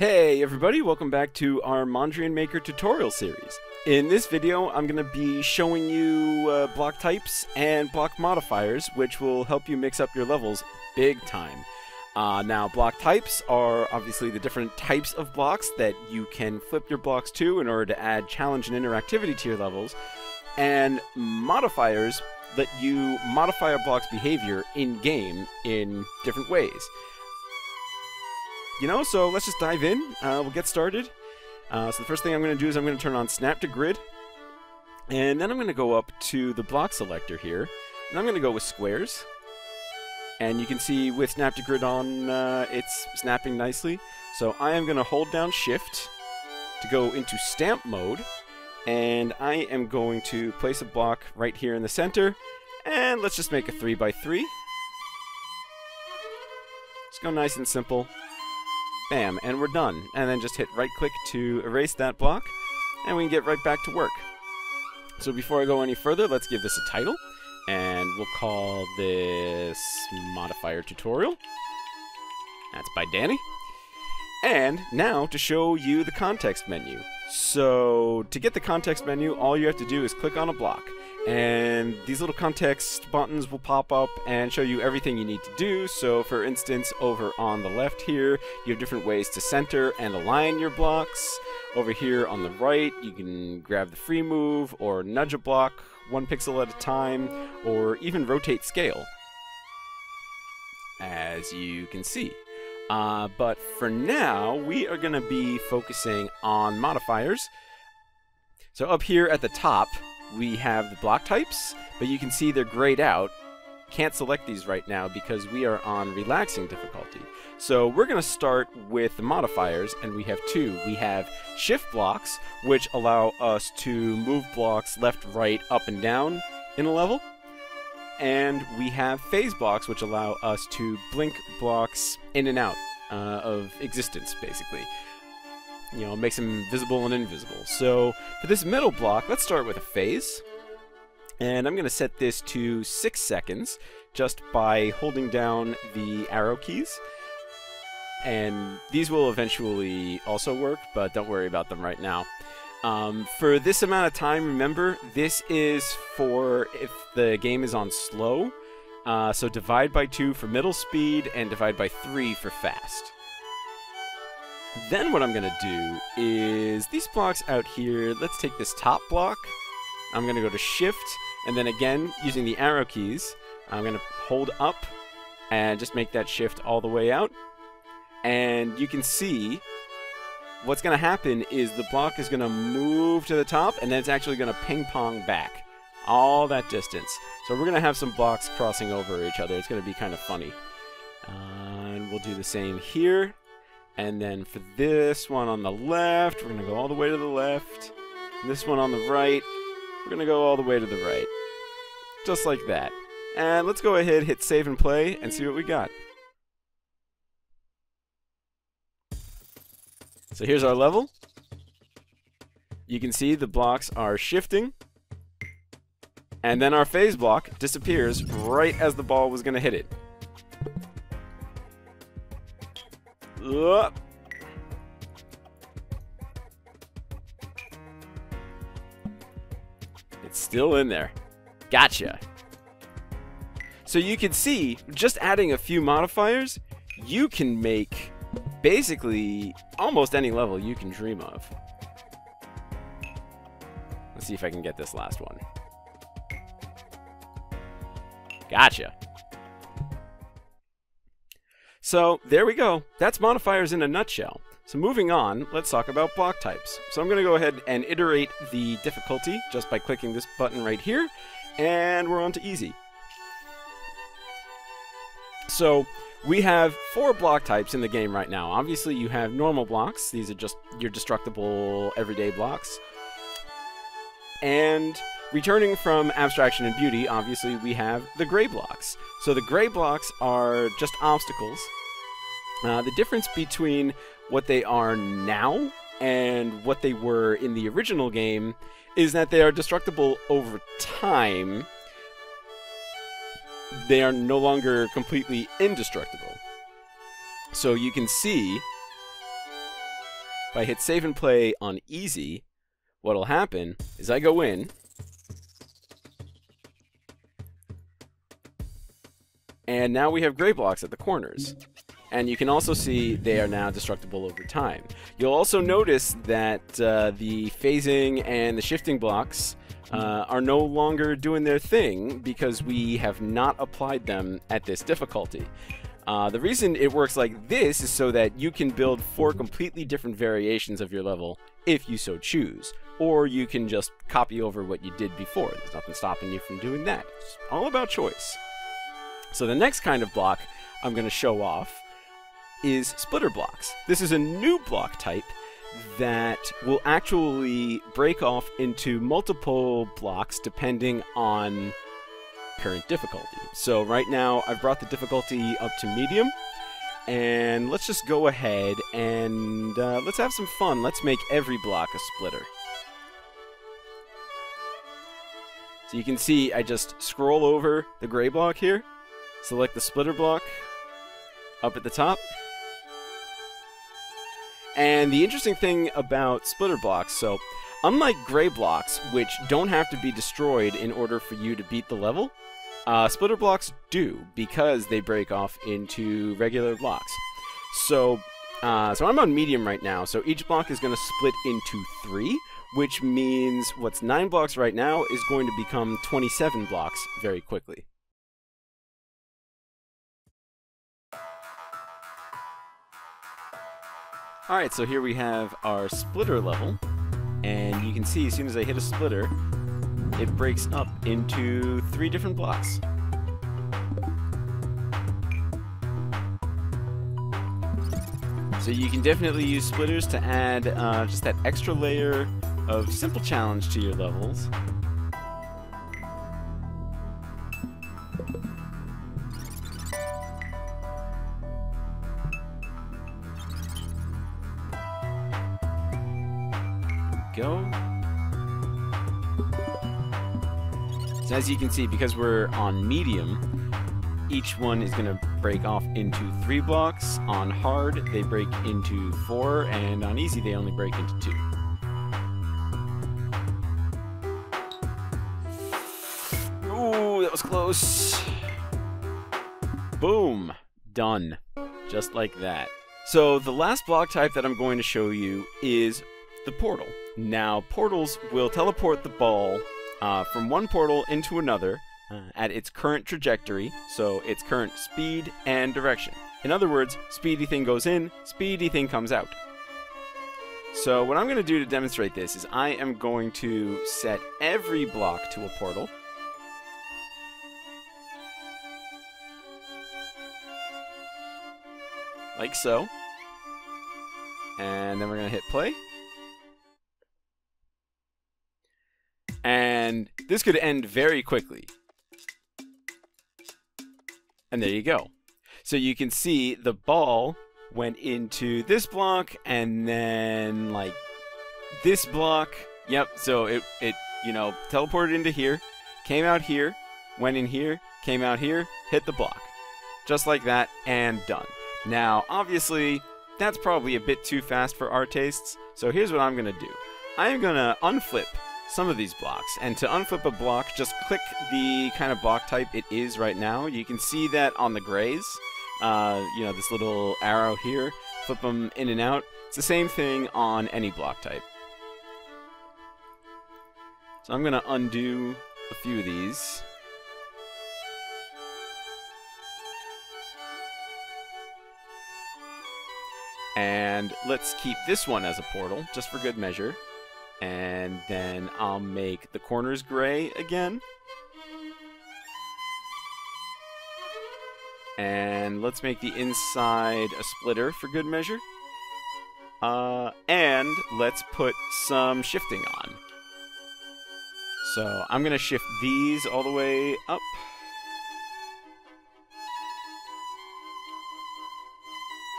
Hey everybody, welcome back to our Mondrian Maker tutorial series. In this video, I'm going to be showing you block types and block modifiers, which will help you mix up your levels big time. Now, block types are obviously the different types of blocks that you can flip your blocks to in order to add challenge and interactivity to your levels. And modifiers let you modify a block's behavior in-game in different ways. So let's just dive in. We'll get started. So the first thing I'm going to do is I'm going to turn on Snap to Grid. And then I'm going to go up to the block selector here. And I'm going to go with squares. And you can see with Snap to Grid on, it's snapping nicely. So I am going to hold down Shift to go into stamp mode. And I am going to place a block right here in the center. And let's just make a 3x3. Just go nice and simple. Bam, and we're done. And then just hit right-click to erase that block, and we can get right back to work. So before I go any further, let's give this a title, and we'll call this Modifier Tutorial. That's by Danny. And now to show you the context menu. So to get the context menu, all you have to do is click on a block. And these little context buttons will pop up and show you everything you need to do. So for instance, over on the left here, you have different ways to center and align your blocks. Over here on the right, you can grab the free move or nudge a block 1 pixel at a time, or even rotate scale, as you can see. But for now, we are going to be focusing on modifiers. So up here at the top, we have the block types, but you can see they're grayed out. Can't select these right now because we are on relaxing difficulty. So we're going to start with the modifiers, and we have two. We have shift blocks, which allow us to move blocks left, right, up, and down in a level. And we have phase blocks, which allow us to blink blocks in and out of existence, basically. Makes them visible and invisible. So for this middle block, let's start with a phase. And I'm going to set this to 6 seconds just by holding down the arrow keys. And these will eventually also work, but don't worry about them right now. For this amount of time, remember, this is for if the game is on slow. So divide by 2 for middle speed and divide by 3 for fast. Then what I'm going to do is these blocks out here, let's take this top block. I'm going to go to Shift, and then again, using the arrow keys, I'm going to hold up and just make that shift all the way out. And you can see what's going to happen is the block is going to move to the top, and then it's actually going to ping-pong back all that distance. So we're going to have some blocks crossing over each other. It's going to be kind of funny. And we'll do the same here. And then for this one on the left, we're going to go all the way to the left. And this one on the right, we're going to go all the way to the right. Just like that. And let's go ahead, hit save and play, and see what we got. So here's our level. You can see the blocks are shifting. And then our phase block disappears right as the ball was going to hit it. It's still in there. Gotcha. So you can see, just adding a few modifiers, you can make basically almost any level you can dream of. Let's see if I can get this last one. Gotcha. So there we go. That's modifiers in a nutshell. So moving on, let's talk about block types. So I'm going to go ahead and iterate the difficulty just by clicking this button right here, and we're on to easy. So we have 4 block types in the game right now. Obviously you have normal blocks. These are just your destructible everyday blocks. And returning from abstraction and beauty, obviously we have the gray blocks. So the gray blocks are just obstacles. The difference between what they are now and what they were in the original game is that they are destructible over time. They are no longer completely indestructible. So you can see If I hit save and play on easy, what'll happen is I go in, and now we have gray blocks at the corners. And you can also see they are now destructible over time. You'll also notice that the phasing and the shifting blocks are no longer doing their thing because we have not applied them at this difficulty. The reason it works like this is so that you can build 4 completely different variations of your level if you so choose. Or you can just copy over what you did before. There's nothing stopping you from doing that. It's all about choice. So the next kind of block I'm going to show off is splitter blocks. This is a new block type that will actually break off into multiple blocks depending on current difficulty. So right now I've brought the difficulty up to medium, and let's just go ahead and let's have some fun. Let's make every block a splitter. So you can see I just scroll over the gray block here, select the splitter block up at the top. And the interesting thing about splitter blocks, so unlike gray blocks, which don't have to be destroyed in order for you to beat the level, splitter blocks do, because they break off into regular blocks. So I'm on medium right now, so each block is going to split into 3, which means what's 9 blocks right now is going to become 27 blocks very quickly. Alright, so here we have our splitter level, and you can see as soon as I hit a splitter, it breaks up into 3 different blocks. So you can definitely use splitters to add just that extra layer of simple challenge to your levels. Go. So as you can see, because we're on medium, each one is going to break off into 3 blocks. On hard, they break into 4, and on easy, they only break into 2. Ooh, that was close. Boom. Done. Just like that. So the last block type that I'm going to show you is the portal. Now, portals will teleport the ball from one portal into another at its current trajectory, so its current speed and direction. In other words, speedy thing goes in, speedy thing comes out. So what I'm going to do to demonstrate this is I am going to set every block to a portal. Like so. And then we're going to hit play. And this could end very quickly. And there you go. So you can see the ball went into this block and then like this block. Yep, so it you know, teleported into here, came out here, went in here, came out here, hit the block. Just like that, and done. Now, obviously, that's probably a bit too fast for our tastes, so here's what I'm going to do. I'm going to unflip some of these blocks, and to unflip a block, just click the kind of block type it is right now. You can see that on the grays, you know, this little arrow here, flip them in and out. It's the same thing on any block type. So I'm going to undo a few of these. And let's keep this one as a portal, just for good measure. And then I'll make the corners gray again. And let's make the inside a splitter for good measure. And let's put some shifting on. So I'm going to shift these all the way up.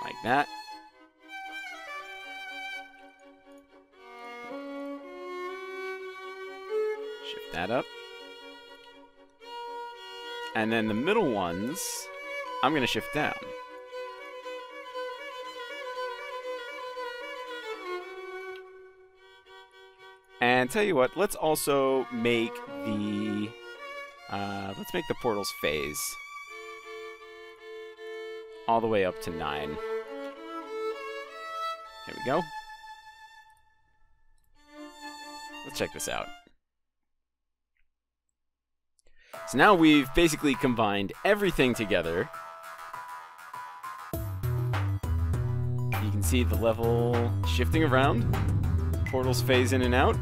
Like that. Shift that up. And then the middle ones, I'm going to shift down. And tell you what, let's also make the portal's phase all the way up to 9. There we go. Let's check this out. So now we've basically combined everything together. You can see the level shifting around. Portals phase in and out.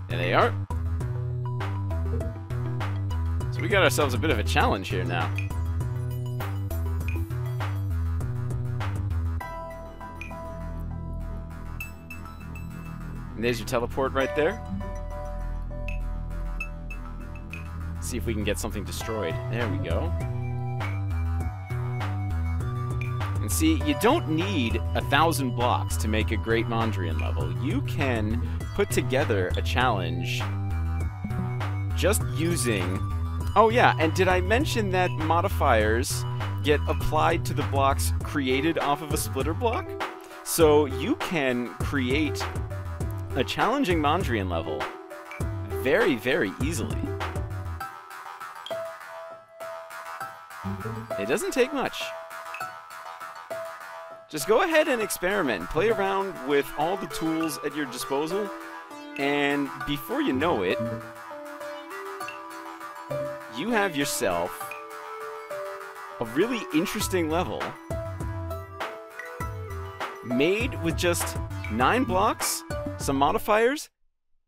There they are. So we got ourselves a bit of a challenge here now. And there's your teleport right there. See if we can get something destroyed. There we go. And see, you don't need 1,000 blocks to make a great Mondrian level. You can put together a challenge just using... Oh yeah, and did I mention that modifiers get applied to the blocks created off of a splitter block? So you can create a challenging Mondrian level very, very easily. It doesn't take much. Just go ahead and experiment. Play around with all the tools at your disposal, and before you know it, you have yourself a really interesting level made with just 9 blocks, some modifiers,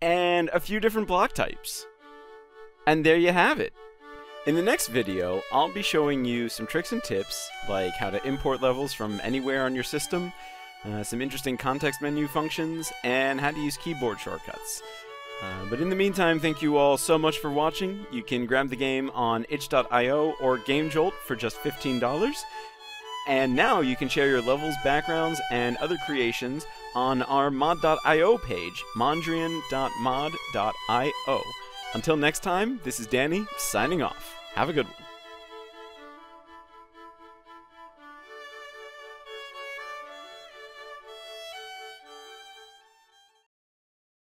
and a few different block types. And there you have it. In the next video, I'll be showing you some tricks and tips, like how to import levels from anywhere on your system, some interesting context menu functions, and how to use keyboard shortcuts. But in the meantime, thank you all so much for watching. You can grab the game on itch.io or GameJolt for just $15. And now you can share your levels, backgrounds, and other creations on our mod.io page, mondrian.mod.io. Until next time, this is Danny, signing off. Have a good one.